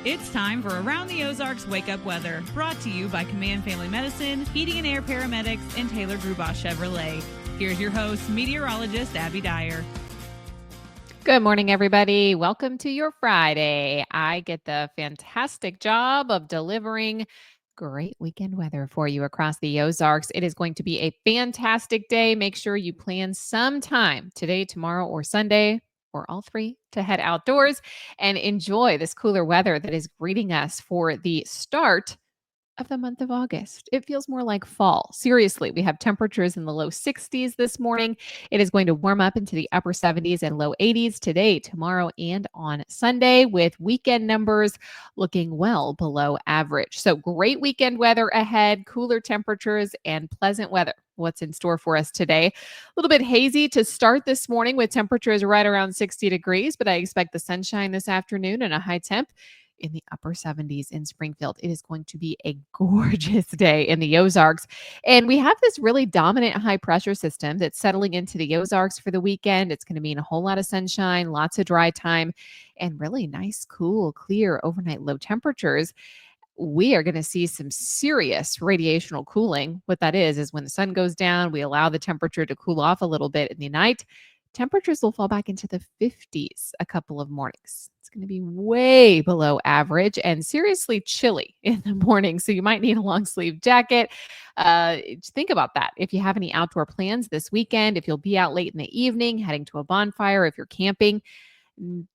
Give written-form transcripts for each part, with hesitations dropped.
It's time for Around the Ozarks Wake Up Weather, brought to you by Command Family Medicine, Heating and Air Paramedics, and Taylor Grubaugh Chevrolet. Here's your host, meteorologist Abby Dyer. Good morning, everybody. Welcome to your Friday. I get the fantastic job of delivering great weekend weather for you across the Ozarks. It is going to be a fantastic day. Make sure you plan some time today, tomorrow, or Sunday, or all three, to head outdoors and enjoy this cooler weather that is greeting us for the start of the month of August. It feels more like fall. Seriously, we have temperatures in the low 60s this morning. It is going to warm up into the upper 70s and low 80s today, tomorrow, and on Sunday, with weekend numbers looking well below average. So great weekend weather ahead, cooler temperatures, and pleasant weather. What's in store for us today? A little bit hazy to start this morning with temperatures right around 60 degrees, but I expect the sunshine this afternoon and a high temp in the upper 70s in Springfield. It is going to be a gorgeous day in the Ozarks. And we have this really dominant high pressure system that's settling into the Ozarks for the weekend. It's going to mean a whole lot of sunshine, lots of dry time, and really nice, cool, clear overnight low temperatures. We are going to see some serious radiational cooling. What that is when the sun goes down, we allow the temperature to cool off a little bit in the night. Temperatures will fall back into the 50s a couple of mornings. It's going to be way below average and seriously chilly in the morning. So you might need a long sleeve jacket. Think about that. If you have any outdoor plans this weekend, if you'll be out late in the evening, heading to a bonfire, if you're camping,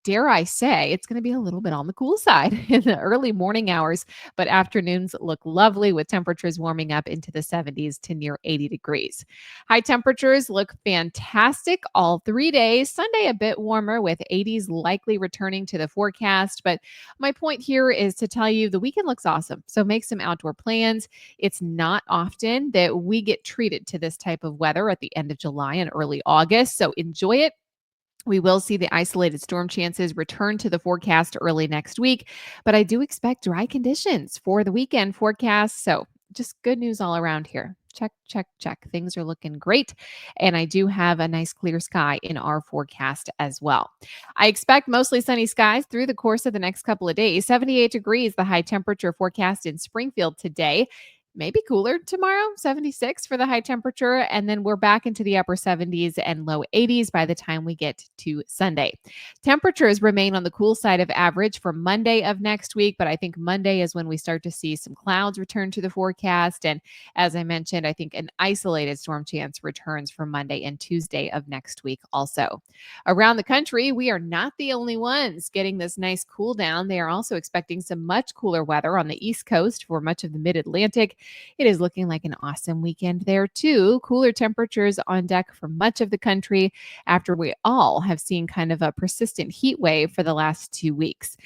dare I say, it's going to be a little bit on the cool side in the early morning hours, but afternoons look lovely with temperatures warming up into the 70s to near 80 degrees. High temperatures look fantastic all 3 days. Sunday a bit warmer with 80s likely returning to the forecast, but my point here is to tell you the weekend looks awesome. So make some outdoor plans. It's not often that we get treated to this type of weather at the end of July and early August, so enjoy it. We will see the isolated storm chances return to the forecast early next week, but I do expect dry conditions for the weekend forecast. So just good news all around here. Check, check, check. Things are looking great. And I do have a nice clear sky in our forecast as well. I expect mostly sunny skies through the course of the next couple of days. 78 degrees, the high temperature forecast in Springfield today. Maybe cooler tomorrow, 76 for the high temperature. And then we're back into the upper 70s and low 80s by the time we get to Sunday. Temperatures remain on the cool side of average for Monday of next week, but I think Monday is when we start to see some clouds return to the forecast. And as I mentioned, I think an isolated storm chance returns for Monday and Tuesday of next week also. Around the country, we are not the only ones getting this nice cool down. They are also expecting some much cooler weather on the East Coast for much of the mid-Atlantic. It is looking like an awesome weekend there, too. Cooler temperatures on deck for much of the country after we all have seen kind of a persistent heat wave for the last 2 weeks.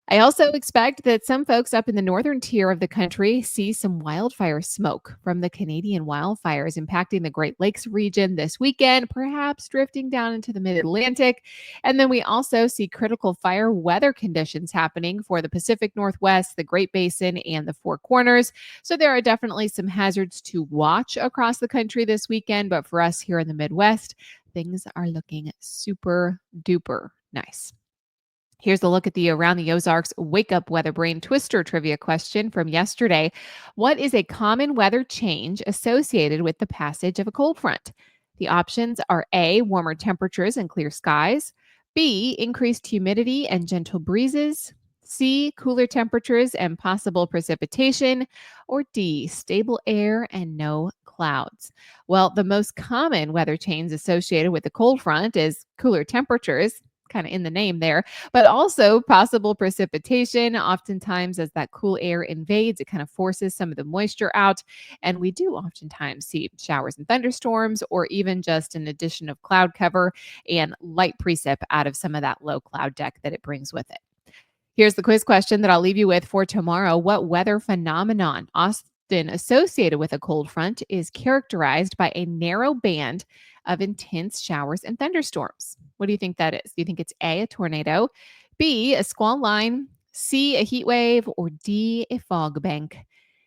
I also expect that some folks up in the northern tier of the country see some wildfire smoke from the Canadian wildfires impacting the Great Lakes region this weekend, perhaps drifting down into the mid-Atlantic. And then we also see critical fire weather conditions happening for the Pacific Northwest, the Great Basin, and the Four Corners. So there are definitely some hazards to watch across the country this weekend. But for us here in the Midwest, things are looking super duper nice. Here's a look at the Around the Ozarks Wake Up Weather Brain Twister trivia question from yesterday. What is a common weather change associated with the passage of a cold front? The options are A, warmer temperatures and clear skies, B, increased humidity and gentle breezes, C, cooler temperatures and possible precipitation, or D, stable air and no clouds. Well, the most common weather change associated with the cold front is cooler temperatures, kind of in the name there, but also possible precipitation. Oftentimes, as that cool air invades, it kind of forces some of the moisture out. And we do oftentimes see showers and thunderstorms, or even just an addition of cloud cover and light precip out of some of that low cloud deck that it brings with it. Here's the quiz question that I'll leave you with for tomorrow. What weather phenomenon often associated with a cold front is characterized by a narrow band of intense showers and thunderstorms? What do you think that is? Do you think it's A, a tornado, B, a squall line, C, a heat wave, or D, a fog bank?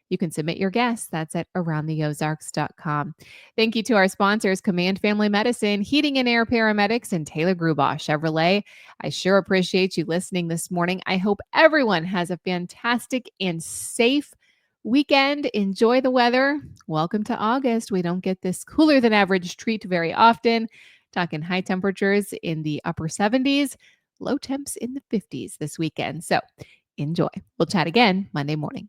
You can submit your guess. That's at aroundtheozarks.com. Thank you to our sponsors, Command Family Medicine, Heating and Air Paramedics, and Taylor Grubaugh Chevrolet. I sure appreciate you listening this morning. I hope everyone has a fantastic and safe weekend. Enjoy the weather. Welcome to August. We don't get this cooler than average treat very often. Talking high temperatures in the upper 70s, low temps in the 50s this weekend. So enjoy. We'll chat again Monday morning.